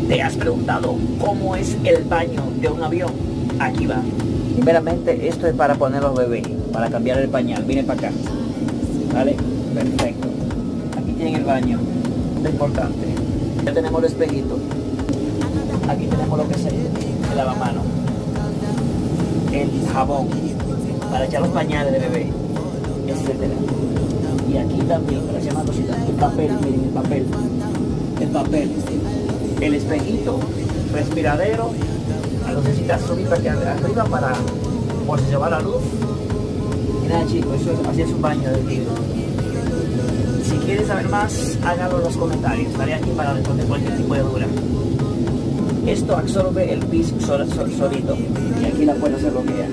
¿Te has preguntado cómo es el baño de un avión? Aquí va. Primeramente, esto es para poner los bebés, para cambiar el pañal. Miren para acá. ¿Vale? Perfecto. Aquí tienen el baño. Lo importante. Ya tenemos el espejito. Aquí tenemos lo que es el lavamano. El jabón. Para echar los pañales de bebé. Etcétera. Y aquí también, para echar más cositas. El papel, miren el papel. El papel. El espejito, respiradero. Lo necesitas subir para arriba para por si se va la luz. Y nada, chicos, así es un baño de tigre. Si quieres saber más, hágalo en los comentarios. Estaré aquí para responder cualquier tipo de duda. Esto absorbe el piso solito y aquí la puerta se bloquea.